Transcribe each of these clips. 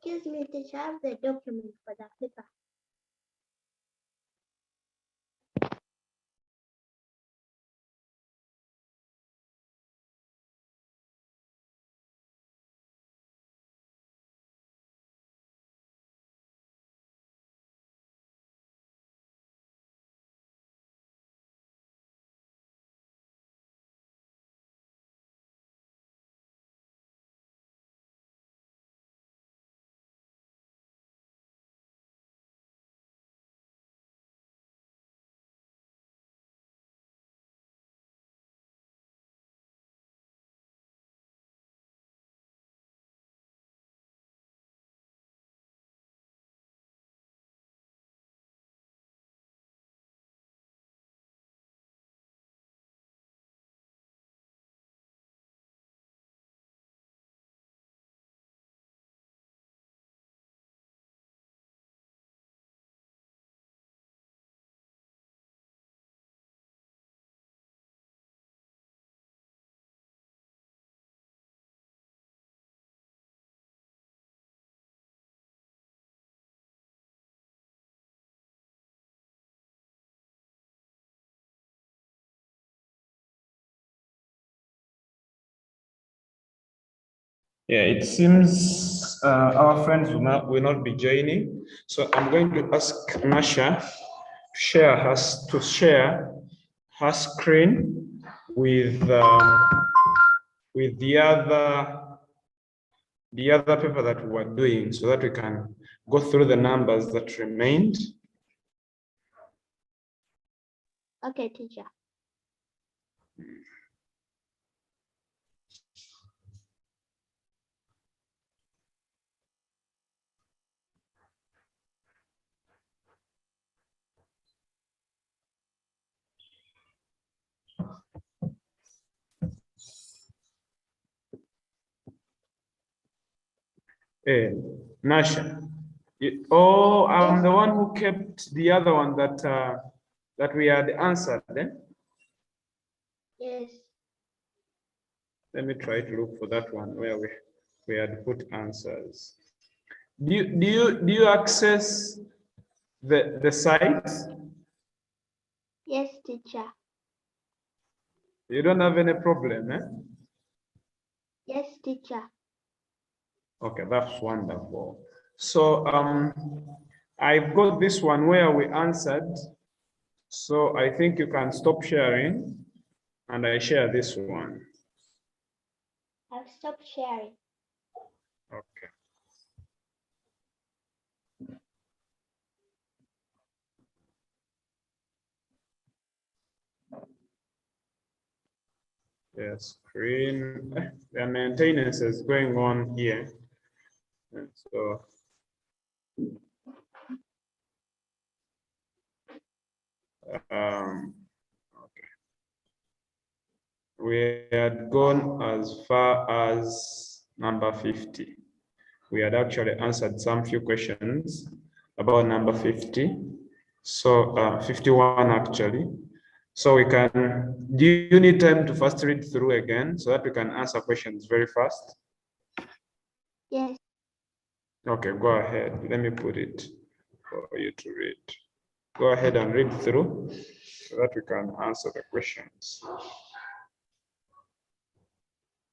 Excuse me, teacher, I have the document for the paper. Yeah, it seems our friends will not be joining. So I'm going to ask Nasha to share her screen with the other paper that we were doing, so that we can go through the numbers that remained. Okay, teacher. Nasha. Oh, I'm the one who kept the other one that we had answered. Then Yes. let me try to look for that one where we had put answers. Do you access the site? Yes, teacher. You don't have any problem, eh? Yes, teacher. Okay, that's wonderful. So I've got this one where we answered. So I think you can stop sharing, and I share this one. I've stopped sharing. Okay. Yes, screen. The maintenance is going on here. And so okay. We had gone as far as number 50. We had actually answered some few questions about number 50. So 51 actually. So we can, do you need time to first read through again so that we can answer questions very fast? Yes. Okay, go ahead. Let me put it for you to read. Go ahead and read through so that we can answer the questions.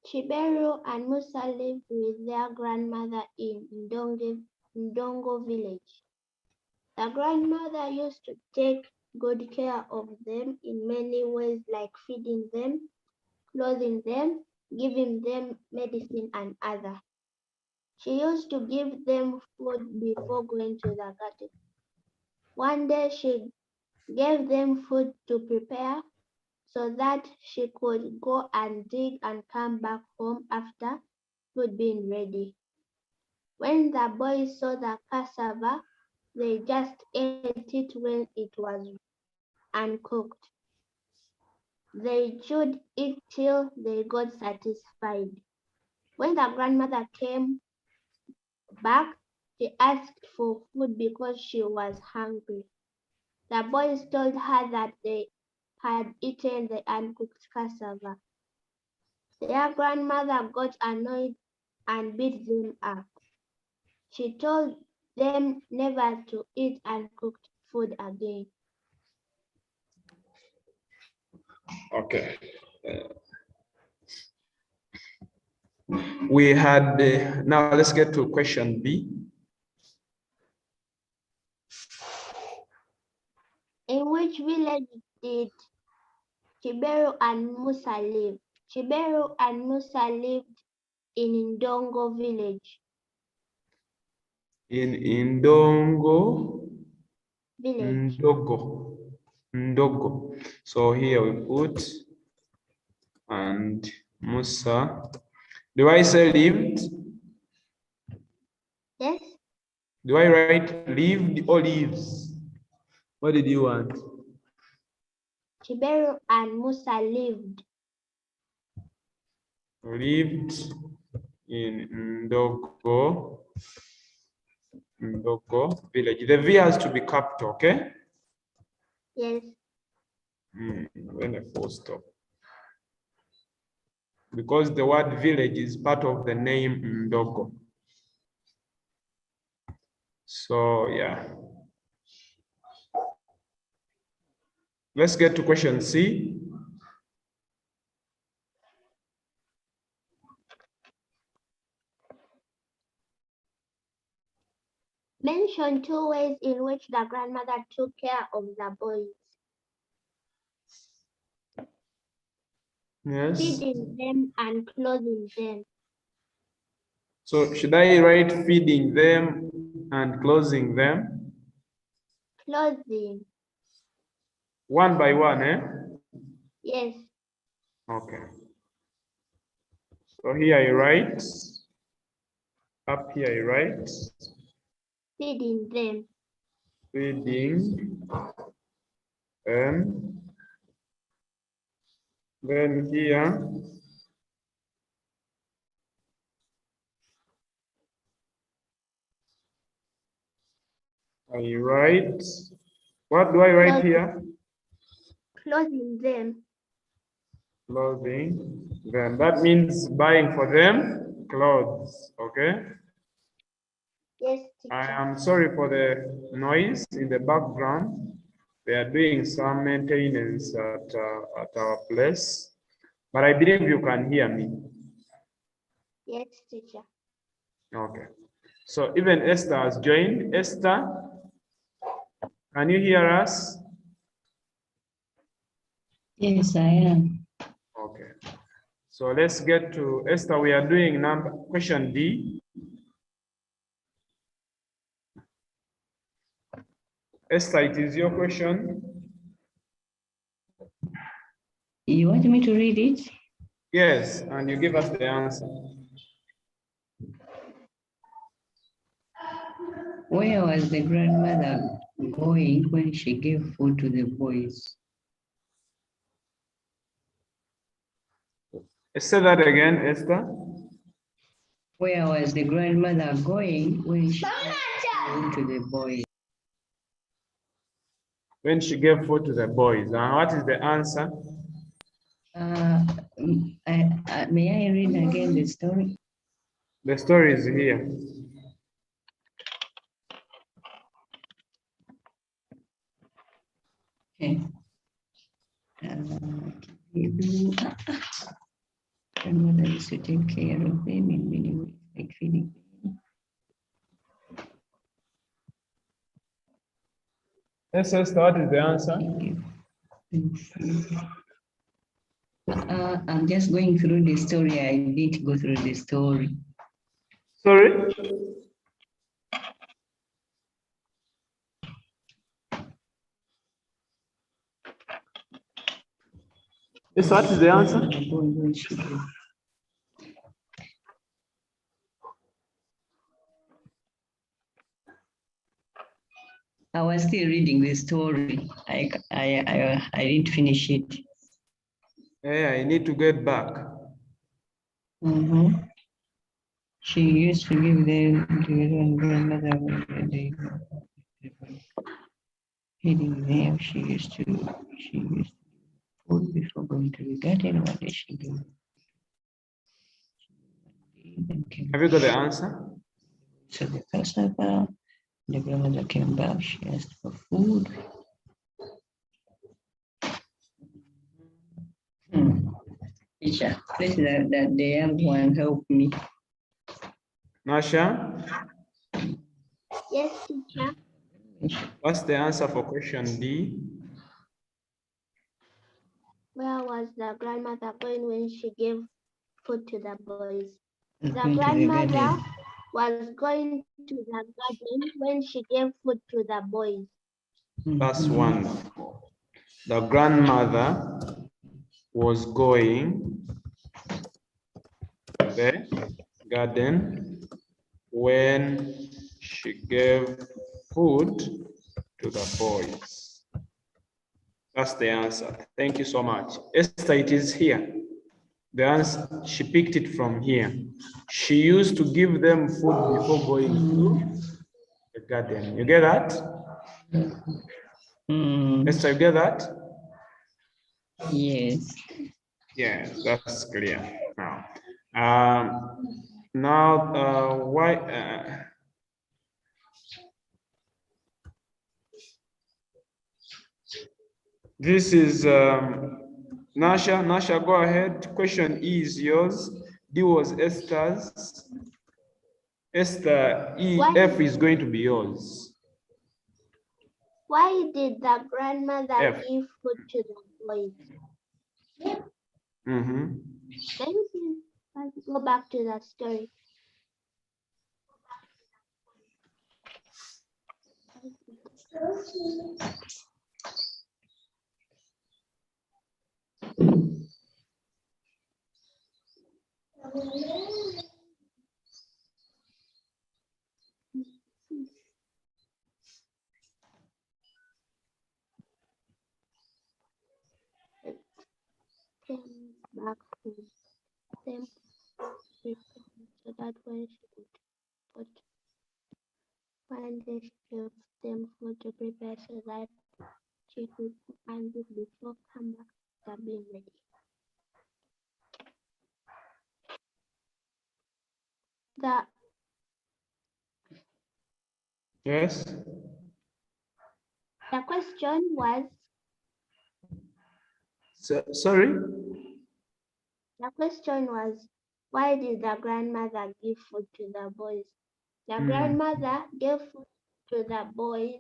Chiberu and Musa lived with their grandmother in Ndongo village. The grandmother used to take good care of them in many ways, like feeding them, clothing them, giving them medicine and other. She used to give them food before going to the garden. One day she gave them food to prepare so that she could go and dig and come back home after food being ready. When the boys saw the cassava, they just ate it when it was uncooked. They chewed it till they got satisfied. When the grandmother came back, she asked for food because she was hungry. The boys told her that they had eaten the uncooked cassava. Their grandmother got annoyed and beat them up. She told them never to eat uncooked food again. Okay. We had, now let's get to question B. In which village did Chiberu and Musa live? Chiberu and Musa lived in Ndongo village. In Ndongo, Village. Ndogo. So here we put, and Musa. Do I say lived? Yes. Do I write lived or lives? What did you want? Chiberu and Musa lived. Lived in Ndogo village. The V has to be capital, okay? Yes. Then a full stop. Because the word village is part of the name Ndogo. So yeah. Let's get to question C. Mention 2 ways in which the grandmother took care of the boys. Yes. Feeding them and clothing them. So should I write feeding them and clothing them? Clothing. One by one, eh? Yes. Okay. So here I write, up here I write, Feeding them. feeding them. Then here, I write, what do I write here? Clothing them. Clothing them. That means buying for them clothes, okay? Yes, teacher. I am sorry for the noise in the background. They are doing some maintenance at our place, but I believe you can hear me. Yes, teacher. Okay. So even Esther has joined. Esther, can you hear us? Yes, I am. Okay. So let's get to Esther. We are doing question D. Esther, it is your question. You want me to read it? Yes, and you give us the answer. Where was the grandmother going when she gave food to the boys? Say that again, Esther. Where was the grandmother going when she gave food to the boys? When she gave food to the boys. And what is the answer? May I read again the story? The story is here. Okay. Grandmother used to take care of them in many ways, like feeding. Yes, Esther, what is the answer? I'm just going through the story. I didn't go through the story. Sorry? Yes, what is the answer? I was still reading the story. I didn't finish it. Yeah, I need to get back. She used to give them to her grandmother when they feeding them. She used to food before going to the garden. One day she gave. Have you got the answer? to the cassava. The grandmother came back. She asked for food. Teacher, please that the young one help me. Nasha, Yes, teacher. what's the answer for question D? Where was the grandmother going when she gave food to the boys? The Going to the grandmother garden. was going to the garden when she gave food to the boys. That's Mhm. wonderful. The grandmother was going to the garden when she gave food to the boys. That's the answer. Thank you so much. Esther, it is here. The answer, she picked it from here. She used to give them food before going to the garden. You get that? Esther, you get that? Yes. Yeah, that's clear now. Why? This is Nasha. Nasha, go ahead. Question E is yours. D was Esther's. Esther, E, Why? F is going to be yours. Why did the grandmother F. give food to the boys? Mm-hmm. Let's go back to that story. Came back to them so that when she could put when they gave them food to prepare so that she could and before come back to being ready. The Yes. question was Sorry. the question was why did the grandmother give food to the boys? The grandmother gave food to the boys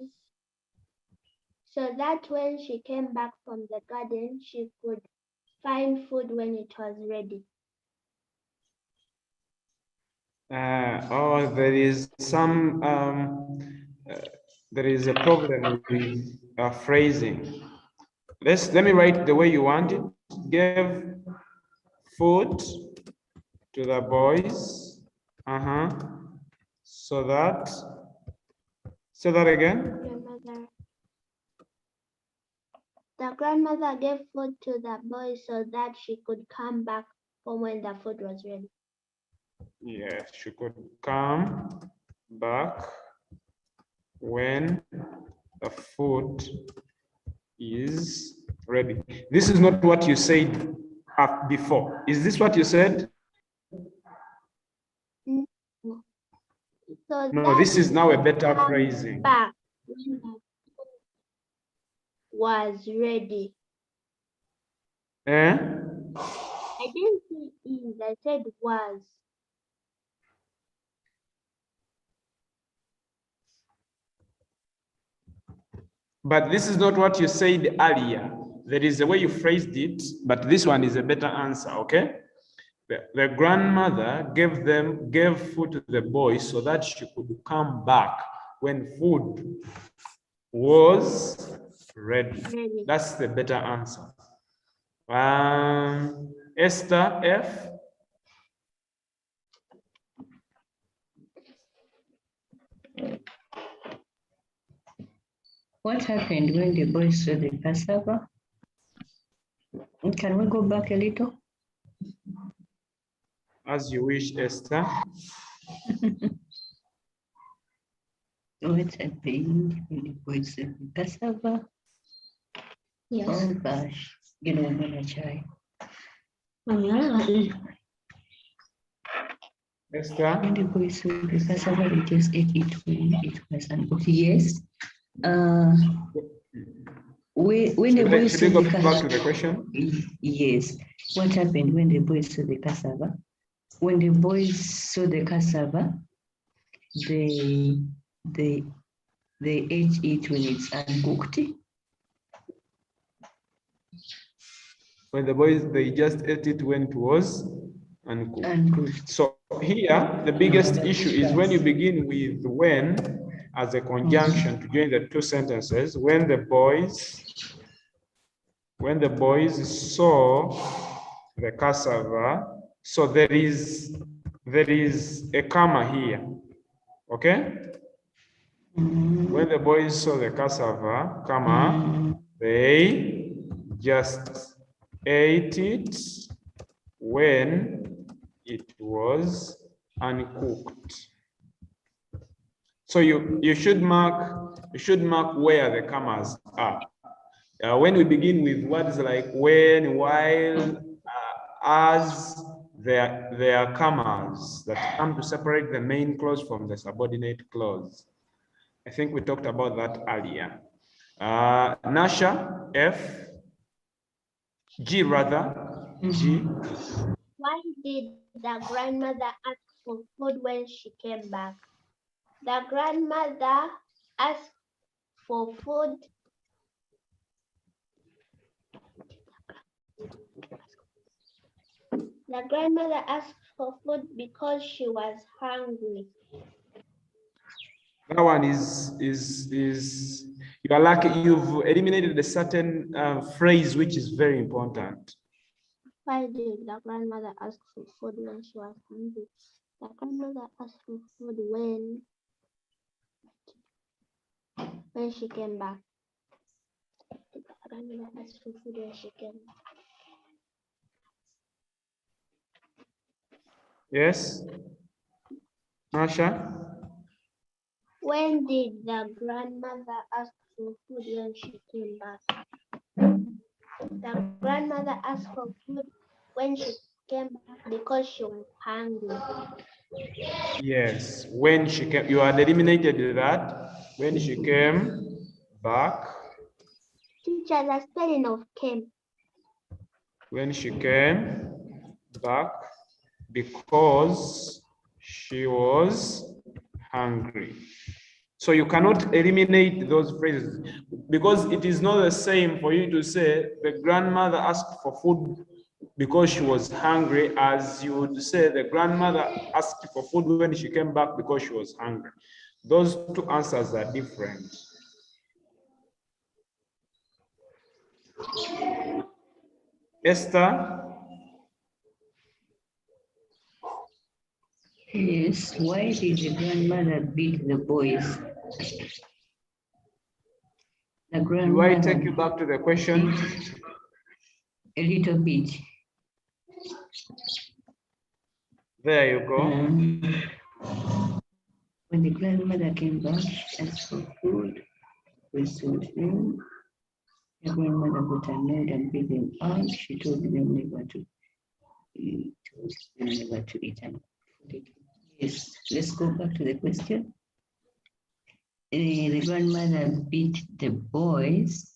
so that when she came back from the garden, she could find food when it was ready. There is some there is a problem with phrasing. Let me write the way you want it. Give food to the boys. So that. Say that again. The grandmother gave food to the boys so that she could come back home when the food was ready. Yes, she could come back when the food is ready. This is not what you said before. Is this what you said? No. So No, this is now a better phrasing. Back when the food was ready. Eh? I didn't say is, I said was. But this is not what you said earlier. There is a way you phrased it, but this one is a better answer, okay? The grandmother gave food to the boy so that she could come back when food was ready. That's the better answer. Esther, F. What happened when the boys saw the cassava? Can we go back a little? As you wish, Esther. What happened when the boys saw the cassava? Yes. Oh gosh, you know, I'm gonna try. Mommy, I like this. Esther? When the boys saw the cassava, they just ate it when it was uncooked. Yes. When the boys Should saw we go the back to the question? yes. What happened when the boys saw the cassava? When the boys saw the cassava, they ate it when it's uncooked. When the boys, they just ate it when it was uncooked. Uncooked. So here, the biggest issue is when you begin with when as a conjunction to join the two sentences, when the boys saw the cassava, so there is a comma here, okay? When the boys saw the cassava, comma, they just ate it when it was uncooked. So you should mark where the commas are. When we begin with words like when, while, as, there are commas that come to separate the main clause from the subordinate clause. I think we talked about that earlier. Nasha, F, G rather, G. Why did the grandmother ask for food when she came back? The grandmother asked for food. The grandmother asked for food because she was hungry. That one is you are lucky you've eliminated a certain phrase which is very important. Why did the grandmother ask for food when she was hungry? The grandmother asked for food when she came back. The grandmother asked for food when she came back. Yes, Masha? When did the grandmother ask for food when she came back? The grandmother asked for food when she came back because she was hungry. Yes, when she came, you had eliminated that. When she came back. Teacher, the spelling of came. When she came back because she was hungry. So you cannot eliminate those phrases because it is not the same for you to say the grandmother asked for food because she was hungry as you would say the grandmother asked for food when she came back because she was hungry. Those two answers are different. Esther? Yes, why did the grandmother beat the boys? The grandmother. Do I take you back to the question? A little bit. There you go. When the grandmother came back, she asked for food. We sold them. The grandmother got annoyed and beat them out. She told them never to eat. Yes, let's go back to the question. The grandmother beat the boys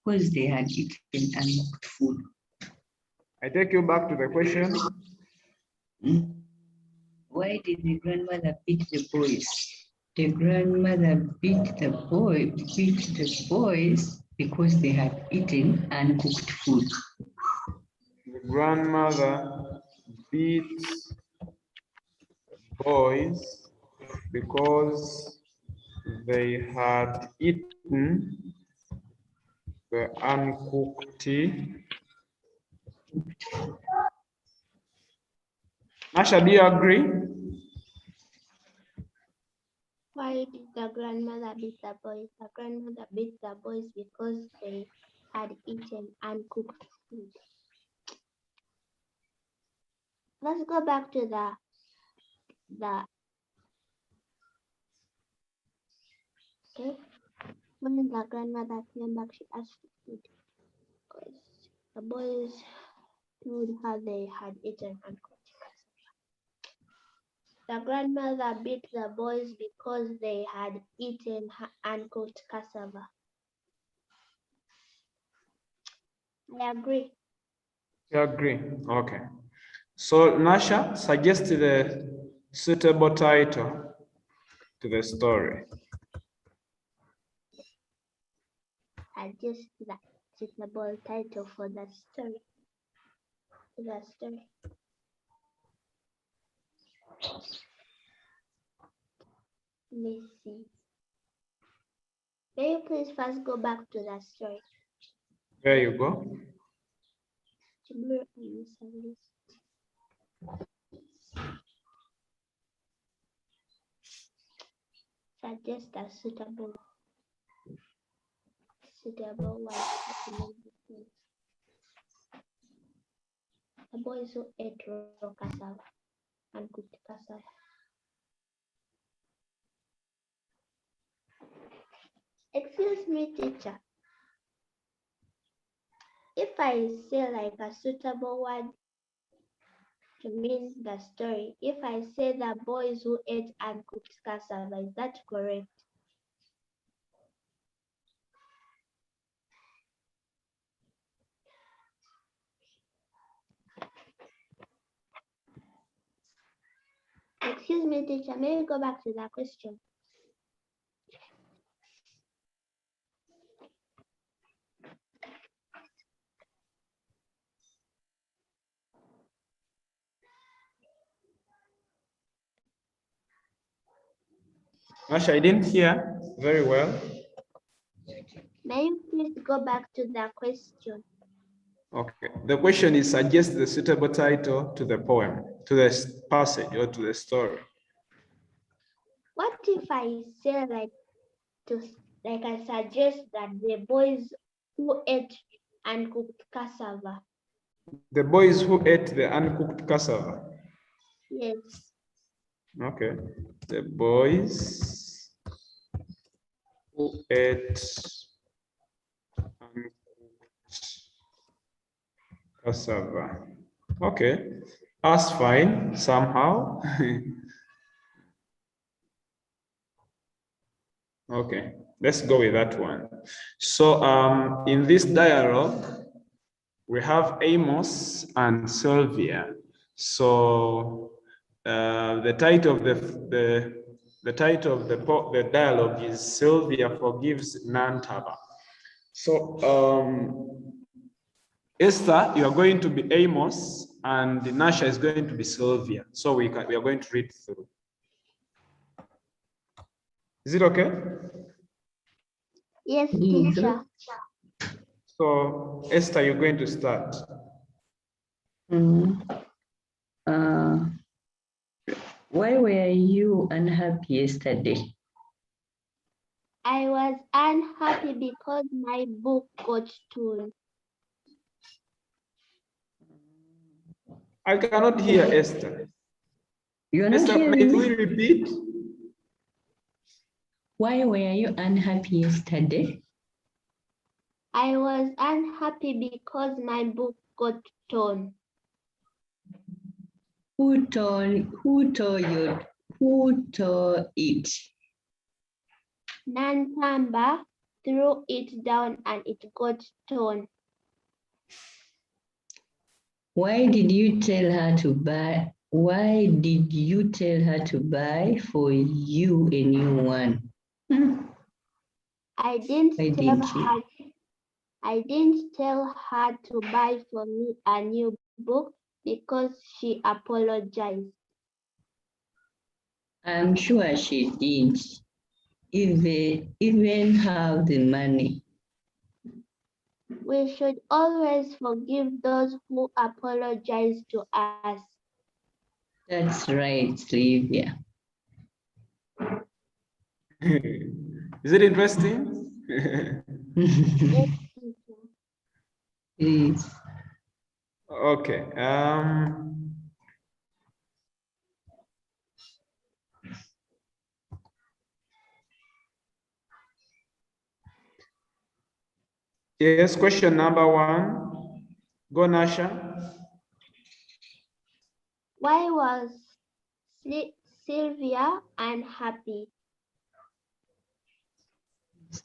because they had eaten uncooked food. I take you back to the question. Why did the grandmother beat the boys? The grandmother beat the boys because they had eaten uncooked food. The grandmother beat boys because they had eaten the uncooked. Masha, do you agree? Why did the grandmother beat the boys? The grandmother beat the boys because they had eaten uncooked food. Let's go back to the okay. When the grandmother came back, she asked for food because the boys told her they had eaten uncooked cassava. The grandmother beat the boys because they had eaten uncooked cassava. I agree. You agree? Okay. So Nasha, suggest the suitable title to the story. Suggest the suitable title for the story. Let me see. May you please first go back to the story? There you go. Suggest a suitable one. The boys who ate raw cassava and cooked cassava. Excuse me, teacher. If I say like a suitable word to mean the story, if I say the boys who ate uncooked cassava, is that correct? Excuse me, teacher, may we go back to that question? Nasha, I didn't hear very well. May you please go back to the question? Okay. The question is suggest the suitable title to the poem, to the passage or to the story. What if I say like I suggest that the boys who ate uncooked cassava? The boys who ate the uncooked cassava. Yes. Okay. The boys who ate uncooked cassava. Okay. That's fine somehow. Okay. Let's go with that one. So in this dialogue, we have Amos and Sylvia. So the title of the title of the dialogue is Sylvia Forgives Nantaba. So Esther, you are going to be Amos, and Nasha is going to be Sylvia. So we are going to read through. Is it okay? Yes, teacher. So Esther, you're going to start. Why were you unhappy yesterday? I was unhappy because my book got torn. I cannot hear Esther. You're not Esther, may hearing we me? repeat? Why were you unhappy yesterday? I was unhappy because my book got torn. Who tore it? Nantamba threw it down and it got torn. Why did you tell her to buy? Why did you tell her to buy for you a new one? I didn't Why tell didn't you? her. I didn't tell her to buy for me a new book because she apologized. I'm sure she didn't even have the money. We should always forgive those who apologize to us. That's right, Sylvia. Is it interesting? Yes, teacher. Please. Okay. Yes, question number 1. Go, Nasha. Why was Sylvia unhappy?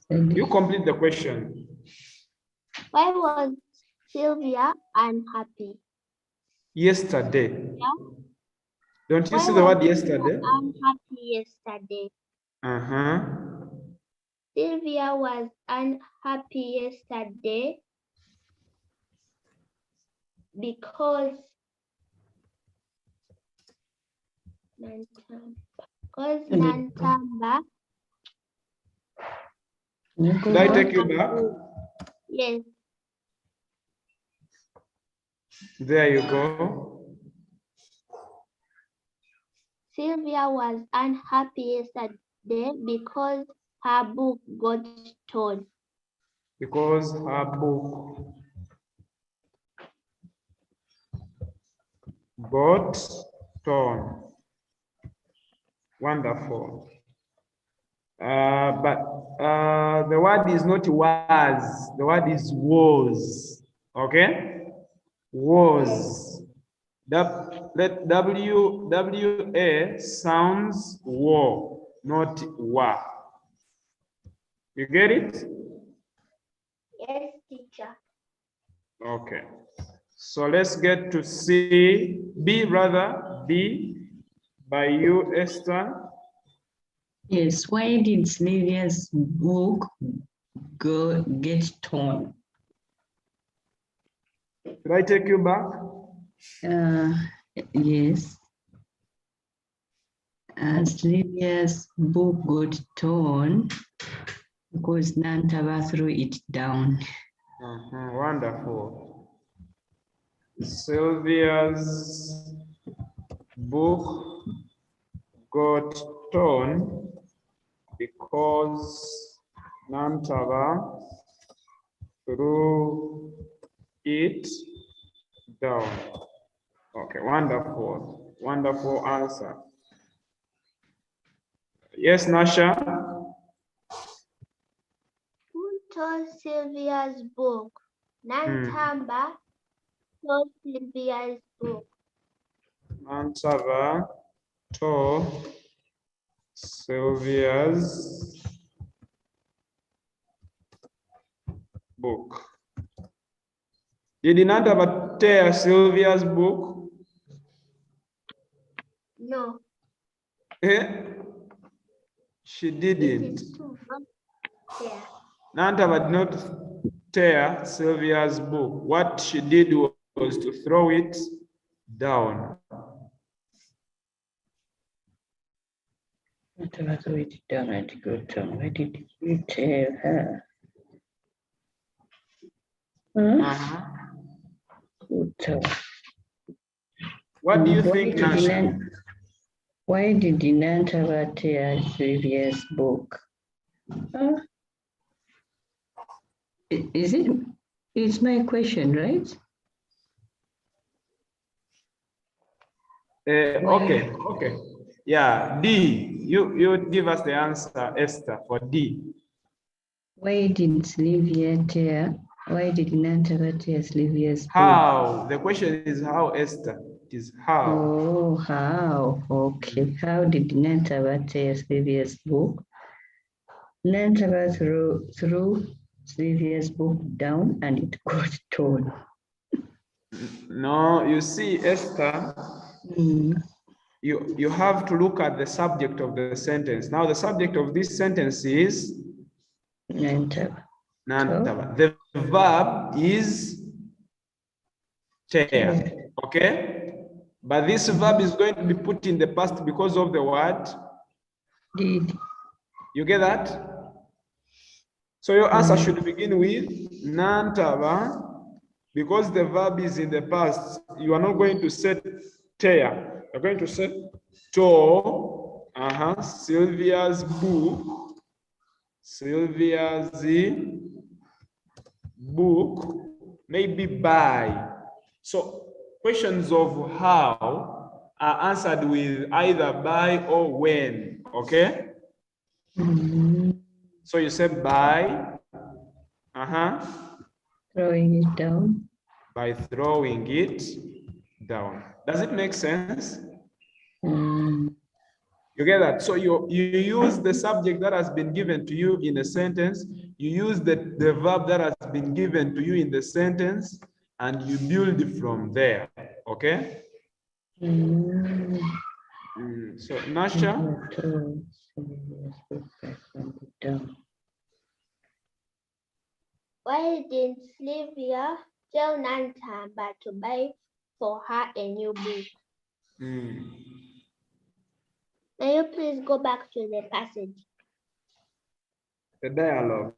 You complete the question. Why was Sylvia unhappy? Yesterday. Yeah. Don't you Why see the was word Sylvia yesterday? unhappy yesterday? Uh-huh. Sylvia was unhappy yesterday because Nantamba. Should I take you back? Yes. There you go. Sylvia was unhappy yesterday because her book got torn. Because her book got torn. Wonderful. But the word is not was, the word is was. Okay? Was. Let WA sounds war, not wa. You get it? Yes, teacher. Okay. So let's get to C, B rather, B by you, Esther. Yes, why did Sylvia's book get torn? Should I take you back? Yes. Sylvia's book got torn because Nantaba threw it down. Wonderful. Sylvia's book got torn because Nantaba threw it down. Okay, wonderful. Wonderful answer. Yes, Nasha? Who tore Sylvia's book? Nantamba tore Sylvia's book. Nantaba tore Sylvia's book. Did Nantaba tear Sylvia's book? No. She It didn't. is too much there. Nantaba did not tear Sylvia's book. What she did was to throw it down. Nantaba threw it down and it got torn. Why did you tell her? Who tore? What do you think, Nasha? Why did Nantaba tear Sylvia's book? It's my question, right? Okay. Yeah, D. You give us the answer, Esther, for D. Why did Nantaba tear Sylvia's book? How? The question is how, Esther. It is how. Oh, how? Okay. How did Nantaba tear Sylvia's book? Nantaba threw Sylvia's book down and it got torn. No, you see, Esther, you have to look at the subject of the sentence. Now, the subject of this sentence is Nantaba. Nantaba. The verb is tear. Okay? But this verb is going to be put in the past because of the word Did. You get that? So your answer should begin with Nantaba. Because the verb is in the past, you are not going to say tear. You're going to say tore. Sylvia's book. Sylvia's book. Maybe by. So questions of how are answered with either by or when. Okay? So you say by. Throwing it down. By throwing it down. Does it make sense? You get that? So you use the subject that has been given to you in a sentence, you use the verb that has been given to you in the sentence, and you build it from there. Okay? So Nasha, Why didn't Sylvia tell Nantamba to buy for her a new book? May you please go back to the passage? the dialogue.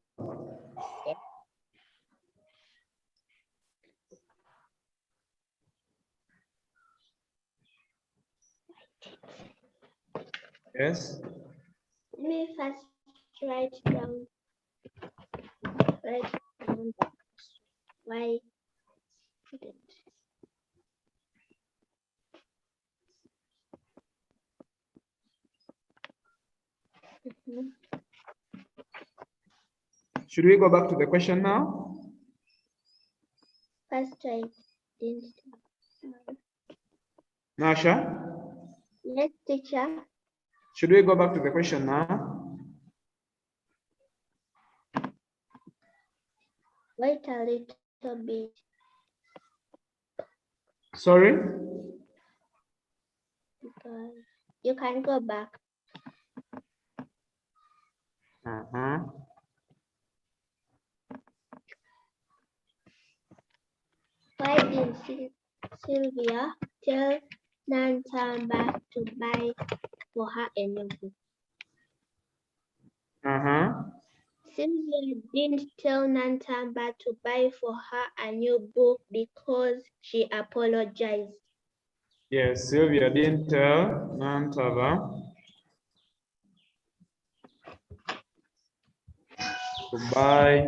Yes. Let me first write down that. Why didn't? Should we go back to the question now? First I didn't. Nasha, Yes, teacher. should we go back to the question now? Wait a little bit. Sorry? Because you can go back. Why didn't Sylvia tell Nantamba to buy for her a new book? Sylvia didn't tell Nantamba to buy for her a new book because she apologized. Yes, Sylvia didn't tell Nantaba to buy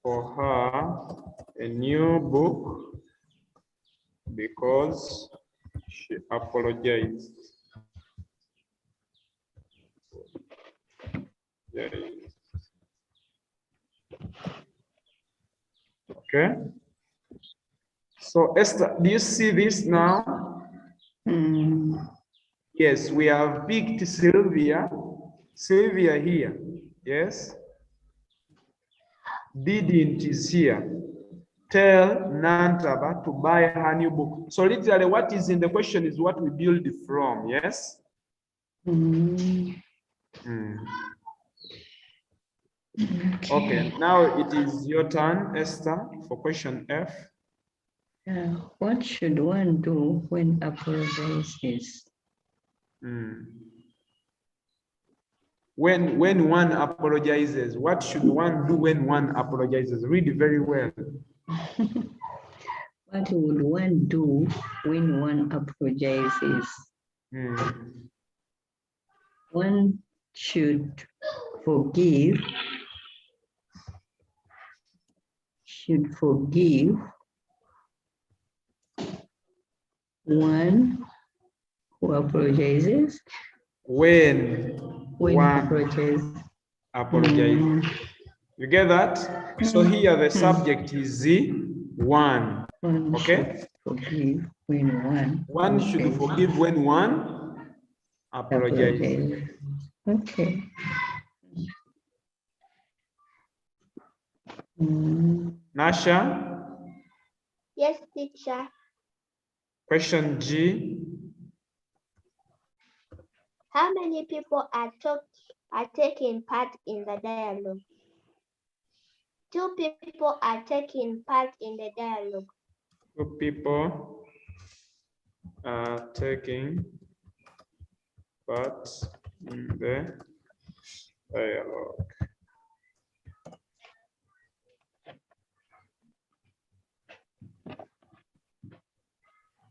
for her a new book because she apologized. Okay. So Esther, do you see this now? Yes, we have picked Sylvia. Sylvia here. Yes. Didn't is here. Tell Nantaba to buy her new book. So literally what is in the question is what we build from, yes? Okay, now it is your turn, Esther, for question F. What should one do when apologizes? When one apologizes, what should one do when one apologizes? Read very well. What would one do when one apologizes? One should forgive. One who apologizes. When one apologizes. You get that? So here the subject is one. Okay? Forgive when one should forgive when one apologizes. Okay. Nasha? Yes, teacher. Question G. How many people are taking part in the dialogue? 2 people are taking part in the dialogue. 2 people are taking part in the dialogue.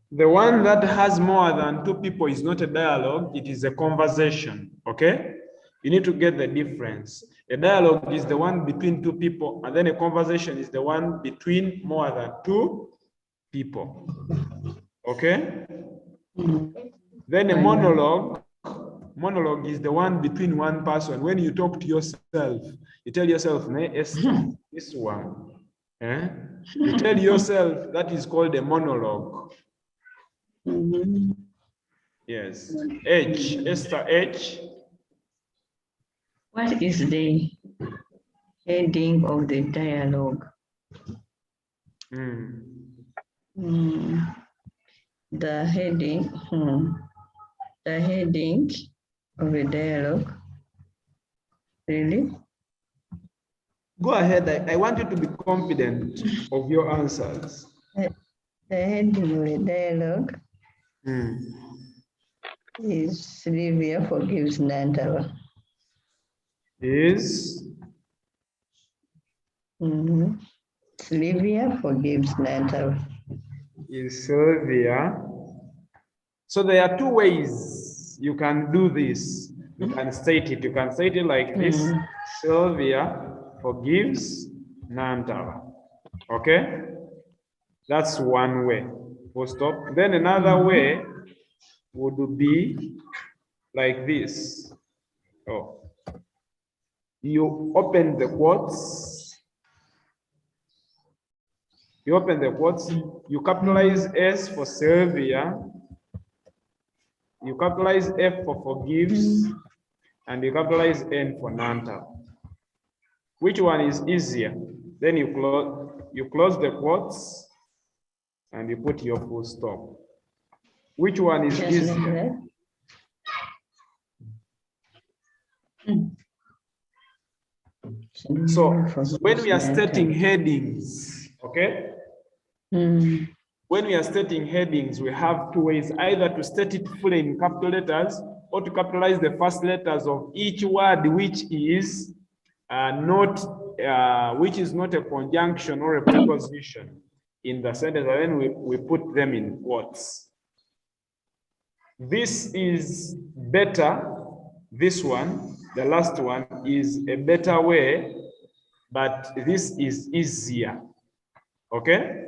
The one that has more than 2 people is not a dialogue, it is a conversation, okay? You need to get the difference. A dialogue is the one between 2 people, and then a conversation is the one between more than 2 people, okay? Then a monologue is the one between one person. When you talk to yourself, you tell yourself, this one. You tell yourself, that is called a monologue. Yes. H, Esther H. What is the heading of the dialogue? Hmm. The heading of a dialogue. Really? Go ahead. I want you to be confident of your answers. The heading of a dialogue Hmm. is Sylvia forgives Nantala. Is Sylvia forgives Nantala. Sylvia. So there are two ways you can do this. You can state it. You can state it like this. Sylvia forgives Nantala. Okay? That's one way. Full stop. Then another way would be like this. Oh. You open the quotes. You open the quotes. You capitalize S for Sylvia. You capitalize F for forgives. And you capitalize N for Nantala. Which one is easier? Then you close the quotes and you put your full stop. Which one is Just easier? Like that. So when we are stating headings, okay? When we are stating headings, we have two ways, either to state it fully in capital letters or to capitalize the first letters of each word which is not a conjunction or a preposition in the sentence, and then we put them in quotes. This is better. This one, the last one, is a better way, but this is easier. Okay?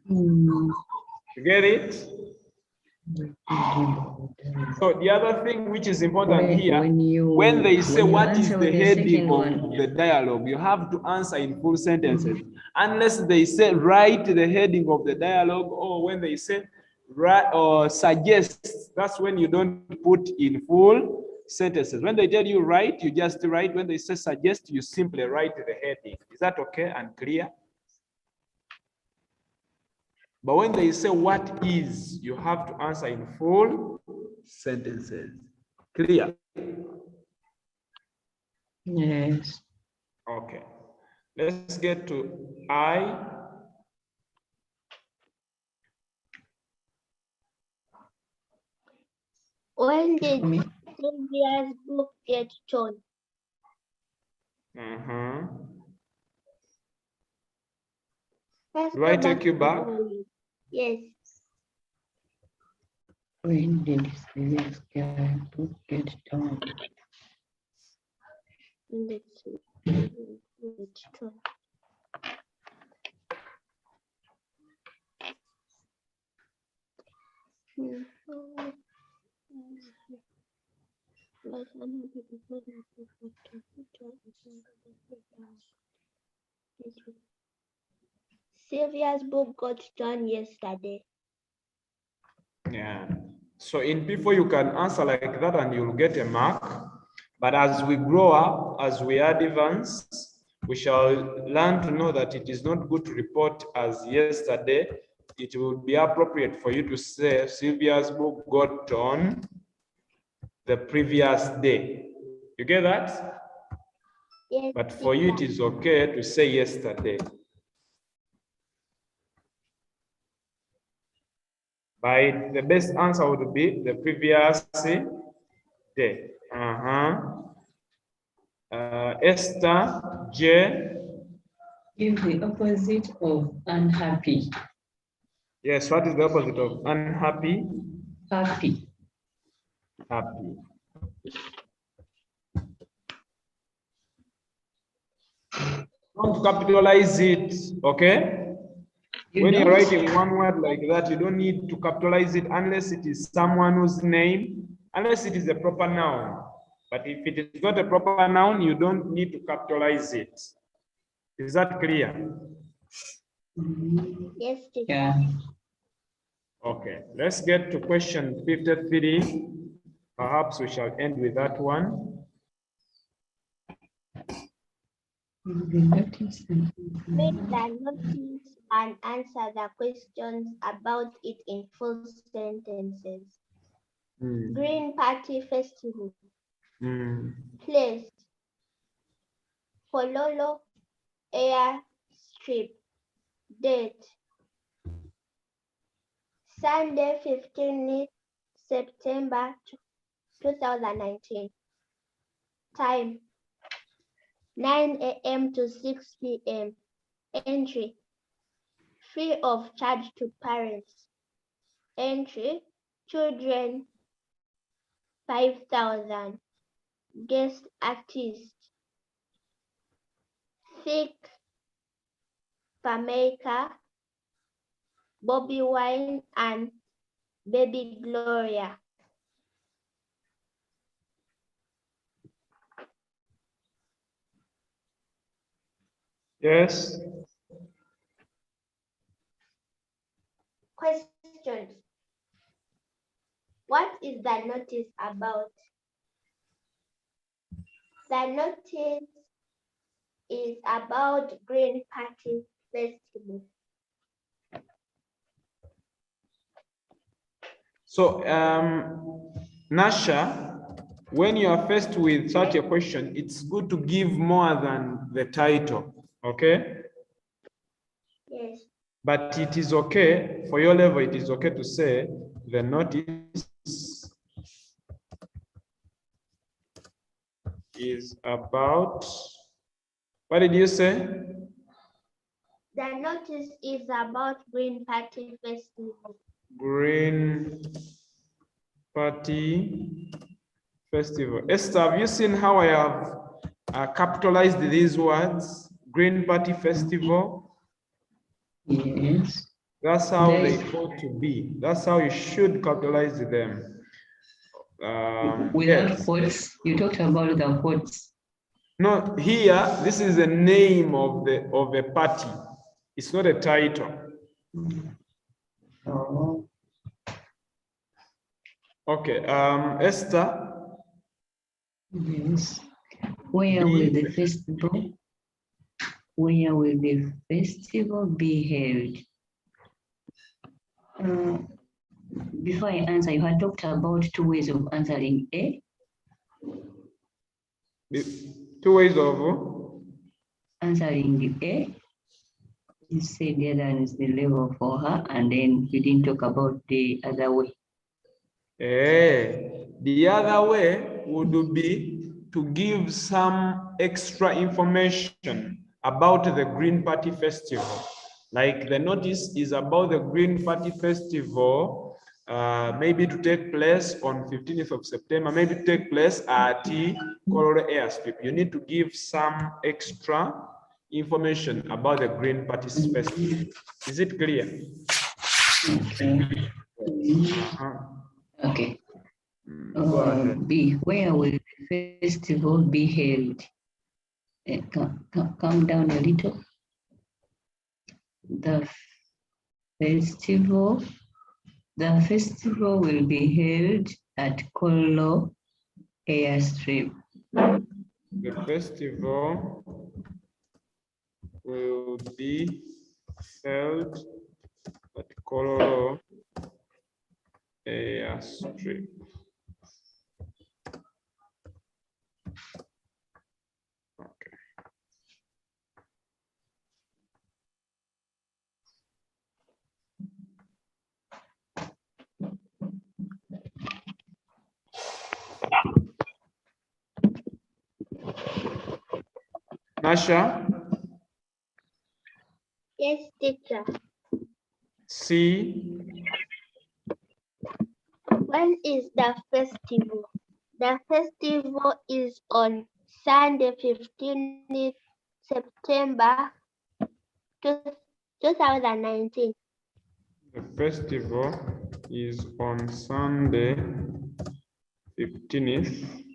You get it? So the other thing which is important here, when they say what is the heading of the dialogue, you have to answer in full sentences. Unless they say write the heading of the dialogue, or when they say write or suggest, that's when you don't put in full sentences. When they tell you write, you just write. When they say suggest, you simply write the heading. Is that okay and clear? But when they say what is, you have to answer in full sentences. Clear? Yes. Okay. Let's get to I. When did Sylvia's book get torn? Let's Do I go take you to back? the- Yes. When did Sylvia's book get torn? Let's see. It's torn. Sylvia's book got torn yesterday. Yeah. So in P4, you can answer like that and you'll get a mark. But as we grow up, as we advance, we shall learn to know that it is not good to report as yesterday. It would be appropriate for you to say Sylvia's book got torn the previous day. You get that? Yes. But for you, it is okay to say yesterday. By the best answer would be the previous day. Esther J. Give the opposite of unhappy. Yes, what is the opposite of unhappy? Happy. Happy. Don't capitalize it, okay? When you're writing one word like that, you don't need to capitalize it unless it is someone whose name, unless it is a proper noun. But if it is not a proper noun, you don't need to capitalize it. Is that clear? Yes, teacher. Yeah. Okay, let's get to question 53. Perhaps we shall end with that one. Read the notice and answer the questions about it in full sentences. Hmm. Green Party Festival. Hmm. Place. Kololo Airstrip. Date. Sunday, 15th September 2019. Time. 9 a.m. to 6 p.m. Entry. Free of charge to parents. Entry. Children 5,000. Guest artist. Thick Pameka, Bobby Wine, and Baby Gloria. Yes. Questions. What is the notice about? The notice is about Green Party Festival. So, Nasha, when you are faced with such a question, it's good to give more than the title, okay? Yes. But it is okay, for your level, it is okay to say the notice is about, what did you say? The notice is about Green Party Festival. Green Party Festival. Esther, have you seen how I have capitalized these words? Green Party Festival. Yes. That's how they There's- ought to be. That's how you should capitalize them. Without Yes. quotes, you talked about the quotes. No, here, this is the name of the party. It's not a title. Oh, Okay, Esther. yes. Where will the festival? Where will the festival be held? Before I answer, you had talked about two ways of answering A. Two ways of Answering the A. You said the other one is the level for her, and then you didn't talk about the other way. the other way would be to give some extra information about the Green Party Festival. Like the notice is about the Green Party Festival, maybe to take place on 15th of September, maybe to take place at Kololo Airstrip. You need to give some extra information about the Green Party Festival. Is it clear? Okay. Okay. Go ahead. B, where will the festival be held? Come down a little. The festival will be held at Kololo Airstrip. The festival will be held at Kololo Airstrip. Okay. Nasha? Yes, teacher. C. When is the festival? The festival is on Sunday, 15th September 2019. The festival is on Sunday, 15th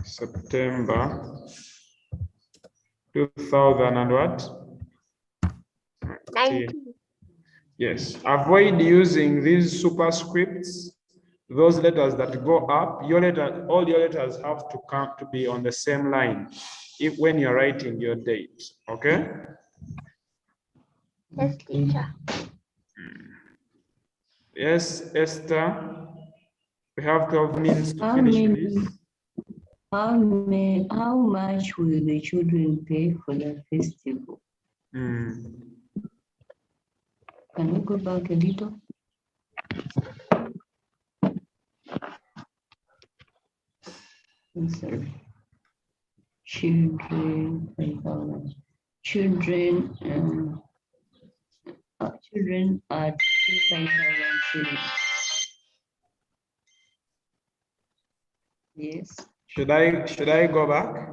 September 2000 and what? 19. Yes, avoid using these superscripts, those letters that go up. Your letter, all your letters have to come to be on the same line if when you're writing your date. Okay? Yes, teacher. Yes, Esther. We have 12 minutes to How finish, many- please. How much will the children pay for the festival? Can we go back a little? I'm sorry. Children, children are 5,000 children. Yes, Should I go back?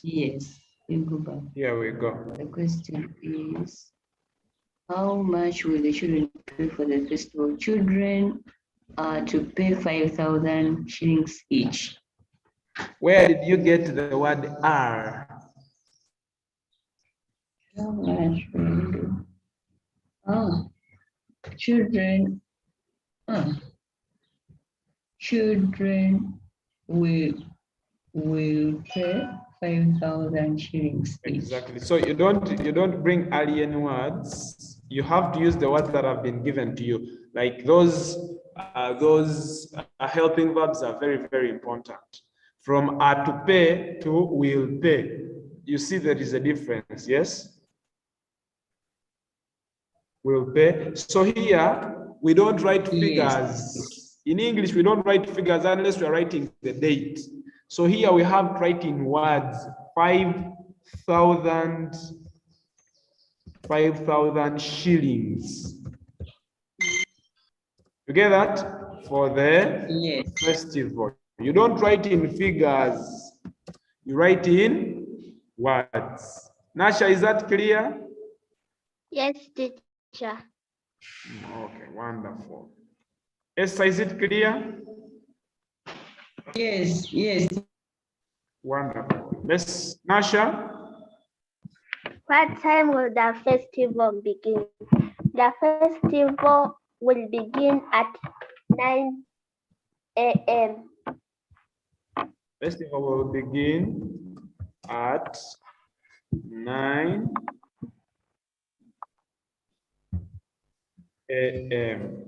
yes, you go back. Here we go. The question is, how much will the children pay for the festival? Children are to pay 5,000 shillings each. Where did you get the word are? How much will you? Oh, children, children will pay 5,000 shillings each. Exactly. So you don't bring alien words. You have to use the words that have been given to you. Like those helping verbs are very, very important. From are to pay to will pay. You see there is a difference, yes? Will pay. So here we don't write figures. In English, we don't write figures unless we are writing the date. So here we have to write in words 5,000 shillings. You get that? For the festival. You don't write in figures. You write in words. Nasha, is that clear? Yes, teacher. Okay, wonderful. Esther, is it clear? Yes, yes. Wonderful. Let's, Nasha. What time will the festival begin? The festival will begin at 9 a.m. Festival will begin at 9 a.m.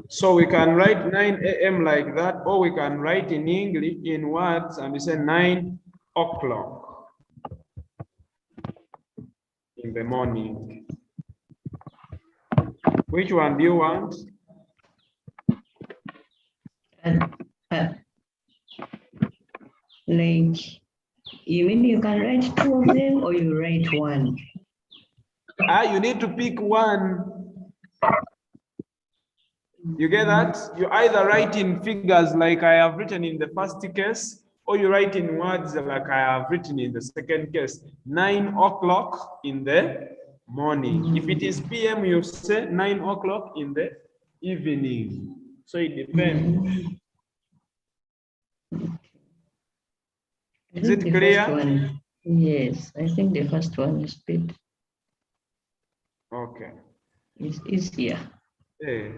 So we can write 9 a.m. like that, or we can write in English in words and we say 9 o'clock in the morning. Which one do you want? Like, you mean you can write two of them or you write one? You need to pick one. You get that? You either write in figures like I have written in the first case, or you write in words like I have written in the second case. 9 o'clock in the morning. If it is PM, you say 9 o'clock in the evening. So it depends. Is it clear? Yes, I think the first one is better. Okay. It's easier. Hey.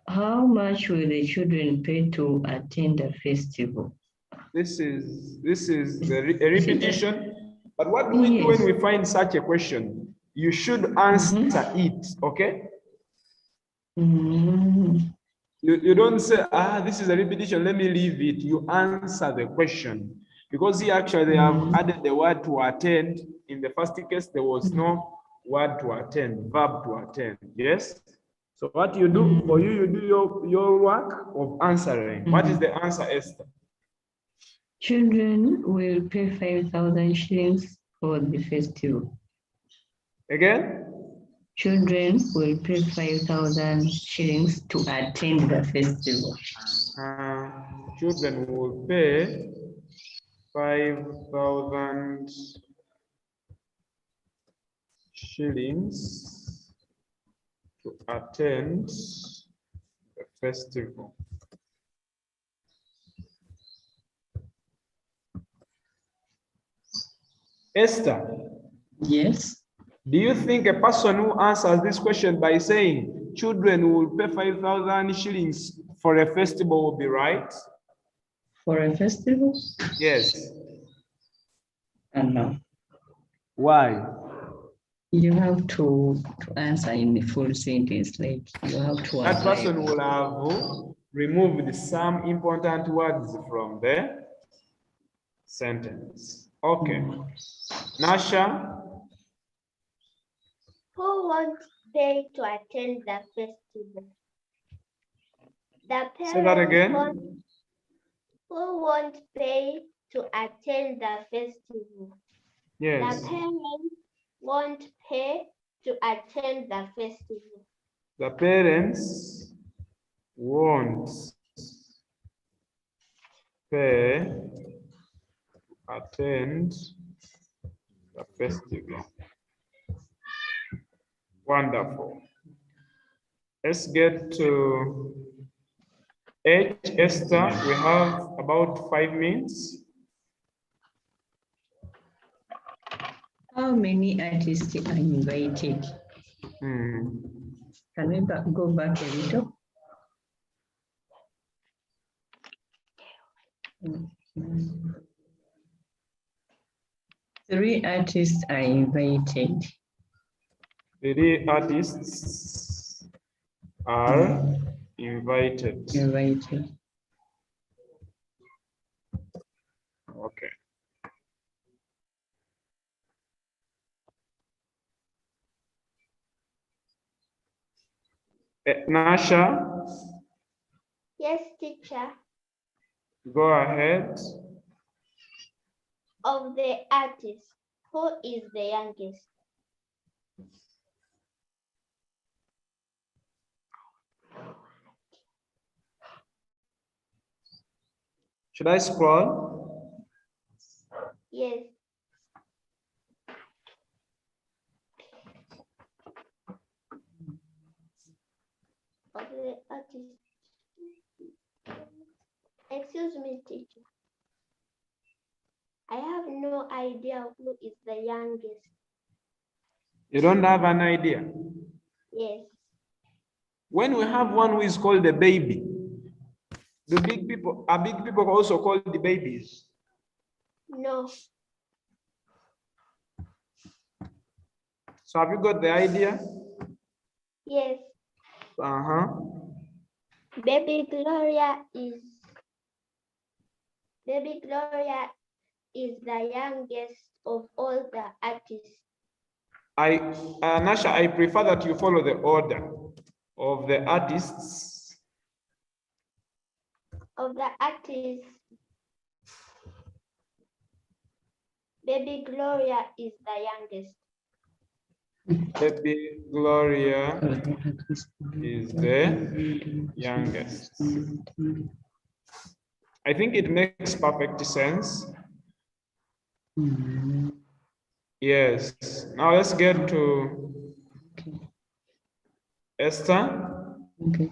How much will the children pay to attend the festival? This is a repetition. But what do we do when we find such a question? You should answer it, okay? You don't say, this is a repetition, let me leave it. You answer the question. Because here actually they have added the word to attend. In the first case, there was no word to attend, verb to attend, yes? So what you do, for you do your work of answering. What is the answer, Esther? Children will pay 5,000 shillings for the festival. Again? Children will pay 5,000 shillings to attend the festival. Children will pay 5,000 shillings to attend the festival. Esther, Yes. do you think a person who answers this question by saying children will pay 5,000 shillings for a festival will be right? For a festival? Yes. And no. Why? You have to answer in the full sentence, like you have to That apply. person will have removed some important words from the sentence. Okay. Nasha, Who won't pay to attend the festival? The say that parents again. who won't pay to attend the festival. Yes. The parents won't pay to attend the festival. The parents won't pay to attend the festival. Wonderful. Let's get to H. Esther. We have about 5 minutes. How many artists are invited? Can we go back a little? Three artists are invited. 3 artists are invited. Invited. Okay. Nasha, Yes, teacher. go ahead. Of the artists, who is the youngest? Should I scroll? Yes. Of the artists. Excuse me, teacher. I have no idea who is the youngest. You don't have an idea? Yes. When we have one who is called the baby, are big people also called the babies? No. So have you got the idea? Yes. Uh-huh. Baby Gloria is the youngest of all the artists. Nasha, I prefer that you follow the order of the artists. Of the artists, Baby Gloria is the youngest. Baby Gloria is the youngest. I think it makes perfect sense. Yes. Now let's get to Esther. Okay.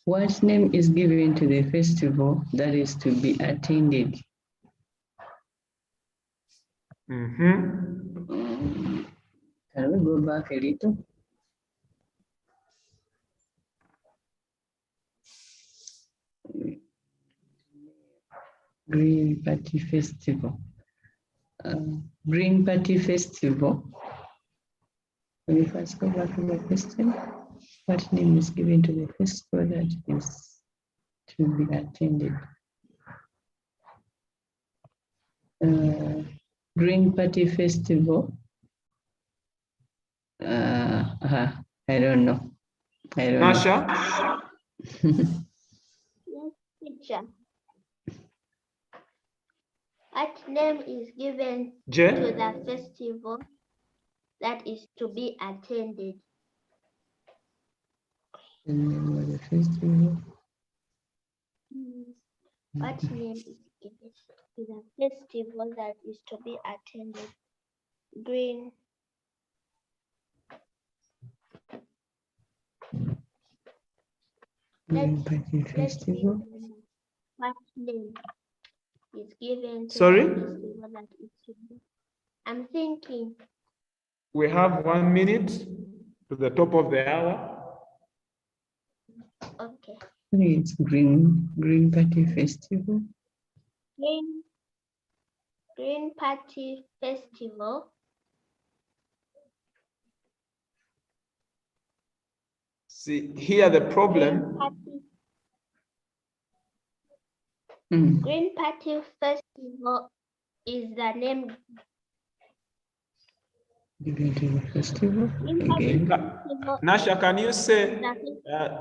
What name is given to the festival that is to be attended? Mm-hmm. Can we go back a little? Green Party Festival. Green Party Festival. Can we first go back to the question? What name is given to the festival that is to be attended? Green Party Festival. I don't know. I don't Nasha? Yes, teacher. What name is given J? to the festival that is to be attended? The name of the festival. What name is given to the festival that is to be attended? Green. Green Party Festival. What name is given to Sorry? the festival that is to be I'm thinking. We have 1 minute to the top of the hour. Okay. It's Green Party Festival. Green Party Festival. See, here the problem. Green Party Festival is the name. Festival. Green Party Again. Festival Nasha, can you say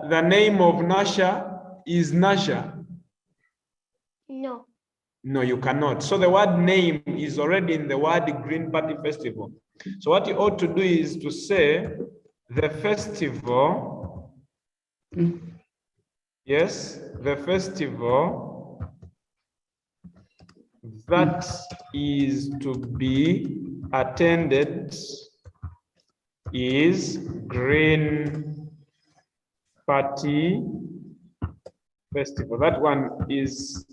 the name of Nasha is Nasha? no. No, you cannot. So the word name is already in the word Green Party Festival. So what you ought to do is to say the festival. Yes, the festival that is to be attended is Green Party Festival. That one is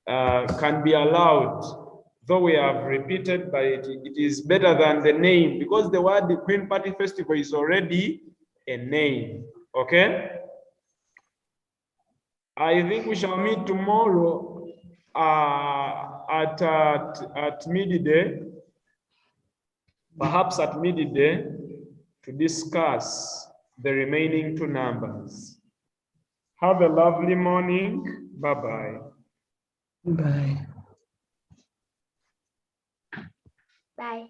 can be allowed, though we have repeated, but it is better than the name because the word the Green Party Festival is already a name. Okay. I think we shall meet tomorrow at midday, perhaps at midday, to discuss the remaining two numbers. Have a lovely morning. Bye-bye. Bye. Bye.